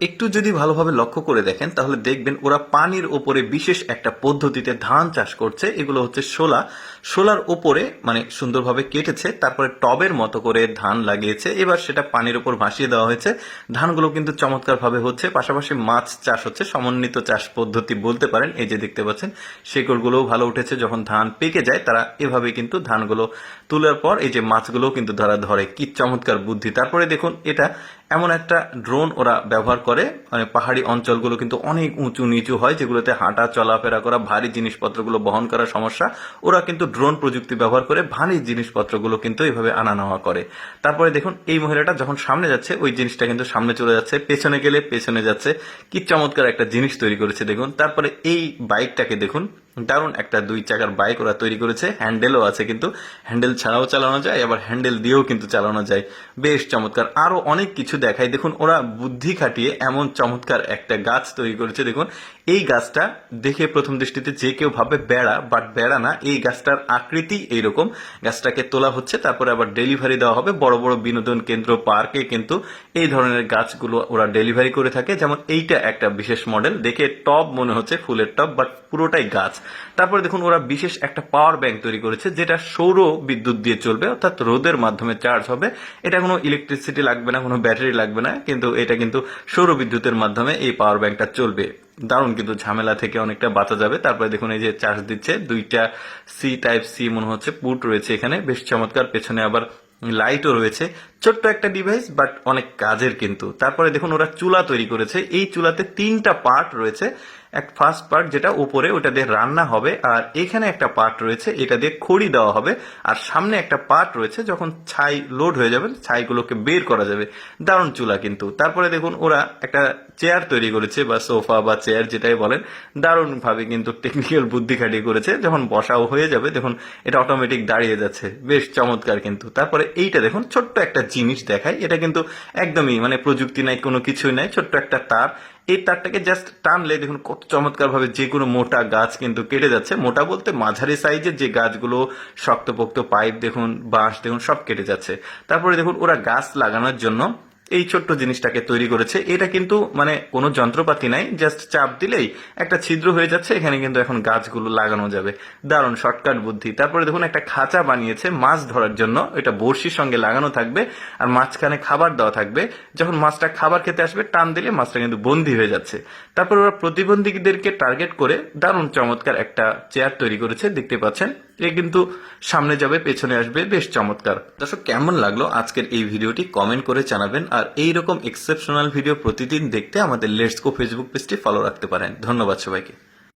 একটু যদি ভালোভাবে লক্ষ্য করে দেখেন তাহলে দেখবেন ওরা পানির ওপরে বিশেষ একটা পদ্ধতিতে ধান চাষ করছে। এগুলো হচ্ছে শোলার ওপরে মানে সুন্দরভাবে কেটেছে, তারপরে টবের মতো করে ধান লাগিয়েছে, এবার সেটা পানির ওপর ভাসিয়ে দেওয়া হয়েছে। ধানগুলো কিন্তু চমৎকারভাবে হচ্ছে, পাশাপাশি মাছ চাষ হচ্ছে, সমন্বিত চাষ পদ্ধতি বলতে পারেন। এই যে দেখতে পাচ্ছেন শেকড়গুলোও ভালো উঠেছে। যখন ধান পেকে যায় তারা এভাবে কিন্তু ধানগুলো তোলার পর এই যে মাছগুলো কিন্তু তারা ধরে। কি চমৎকার বুদ্ধি! তারপরে দেখুন এটা এমন একটা ড্রোন ওরা ব্যবহার করে, মানে পাহাড়ি অঞ্চলগুলো কিন্তু অনেক উঁচু নিচু হয়, যেগুলোতে হাঁটা চলাফেরা করা, ভারী জিনিসপত্রগুলো বহন করা সমস্যা। ওরা কিন্তু ড্রোন প্রযুক্তি ব্যবহার করে ভারী জিনিসপত্রগুলো কিন্তু এইভাবে আনা নেওয়া করে। তারপরে দেখুন এই মহিলাটা যখন সামনে যাচ্ছে ওই জিনিসটা কিন্তু সামনে চলে যাচ্ছে, পেছনে গেলে পেছনে যাচ্ছে। কি চমৎকার একটা জিনিস তৈরি করেছে দেখুন। তারপরে এই বাইকটাকে দেখুন, দারুণ একটা 2 চাকার বাইক ওরা তৈরি করেছে। হ্যান্ডেলও আছে, কিন্তু হ্যান্ডেল ছাড়াও চালানো যায়, আবার হ্যান্ডেল দিয়েও কিন্তু চালানো যায়। বেশ চমৎকার। আরো অনেক কিছু দেখাই দেখুন। ওরা বুদ্ধি খাটিয়ে এমন চমৎকার একটা গাছ তৈরি করেছে দেখুন। এই গাছটা দেখে প্রথম দৃষ্টিতে যে কেউ ভাবে বেড়া, বাট বেড়া না, এই গাছটার আকৃতি এইরকম। গাছটাকে তোলা হচ্ছে, তারপরে আবার ডেলিভারি দেওয়া হবে বড় বড় বিনোদন কেন্দ্র, পার্কে কিন্তু এই ধরনের গাছগুলো ওরা ডেলিভারি করে থাকে। যেমন এইটা একটা বিশেষ মডেল, দেখে টব মনে হচ্ছে, ফুলের টব, বাট পুরোটাই গাছ। তারপরে দেখুন ওরা বিশেষ একটা পাওয়ার ব্যাংক তৈরি করেছে, যেটা সৌর বিদ্যুৎ দিয়ে চলবে, অর্থাৎ রোদের মাধ্যমে চার্জ হবে। এটা কোনো ইলেকট্রিসিটি লাগবে না, কোনো ব্যাটারি লাগবে না, কিন্তু এটা কিন্তু সৌর বিদ্যুতের মাধ্যমে এই পাওয়ার ব্যাংকটা চলবে। দারুণ, কিন্তু ঝামেলা থেকে অনেকটা বাঁচা যাবে। তারপরে দেখুন এই যে চার্জ দিচ্ছে, 2টা টাইপ সি মনে হচ্ছে পুট রয়েছে এখানে, বেশ চমৎকার। পেছনে আবার লাইটও রয়েছে। ছোট্ট একটা ডিভাইস, বাট অনেক কাজের কিন্তু। তারপরে দেখুন ওরা চুলা তৈরি করেছে। এই চুলাতে 3টা পার্ট রয়েছে। এক ফার্স্ট পার্ট যেটা উপরে, ওটা দিয়ে রান্না হবে, আর এখানে একটা পার্ট রয়েছে, এটা দিয়ে খড়ি দেওয়া হবে, আর সামনে একটা পার্ট রয়েছে, যখন ছাই লোড হয়ে যাবে ছাইগুলোকে বের করা যাবে। দারুণ চুলা কিন্তু। তারপরে দেখুন ওরা একটা চেয়ার তৈরি করেছে, বা সোফা বা চেয়ার যেটাই বলেন, দারুণ ভাবে কিন্তু টেকনিক্যাল বুদ্ধি খাটিয়ে করেছে। যখন বসাও হয়ে যাবে দেখুন এটা অটোমেটিক দাঁড়িয়ে যাচ্ছে, বেশ চমৎকার কিন্তু। তারপরে এইটা দেখুন, ছোট্ট একটা জিনিস দেখায়, এটা কিন্তু একদমই মানে প্রযুক্তি নাই, কোনো কিছুই নাই, ছোট্ট একটা তার। এই তারটাকে জাস্ট টানলে দেখুন কত চমৎকার ভাবে যে কোনো মোটা গাছ কিন্তু কেটে যাচ্ছে। মোটা বলতে মাঝারি সাইজের যে গাছগুলো, শক্তপোক্ত পাইপ দেখুন, বাঁশ দেখুন, সব কেটে যাচ্ছে। তারপরে দেখুন ওরা গাছ লাগানোর জন্য এই ছোট্ট জিনিসটাকে তৈরি করেছে। এটা কিন্তু মানে কোনো যন্ত্রপাতি নাই, জাস্ট চাপ দিলেই একটা ছিদ্র হয়ে যাচ্ছে, এখানে কিন্তু এখন গাছগুলো লাগানো যাবে। দারুণ শর্টকাট বুদ্ধি। তারপরে দেখুন একটা খাঁচা বানিয়েছে মাছ ধরার জন্য, এটা বড়শির সঙ্গে লাগানো থাকবে, আর মাঝখানে খাবার দেওয়া থাকবে। যখন মাছটা খাবার খেতে আসবে টান দিলে মাছটা কিন্তু বন্দী হয়ে যাচ্ছে। তারপর ওরা প্রতিবন্ধীদেরকে টার্গেট করে দারুণ চমৎকার একটা চেয়ার তৈরি করেছে, দেখতে পাচ্ছেন। এ কিন্তু সামনে যাবে, পেছনে আসবে, বেশ চমৎকার। দর্শক, কেমন লাগলো আজকের এই ভিডিওটি কমেন্ট করে জানাবেন। আর এইরকম এক্সেপশনাল ভিডিও প্রতিদিন দেখতে আমাদের লেটস গো ফেসবুক পেজটি ফলো রাখতে পারেন। ধন্যবাদ সবাইকে।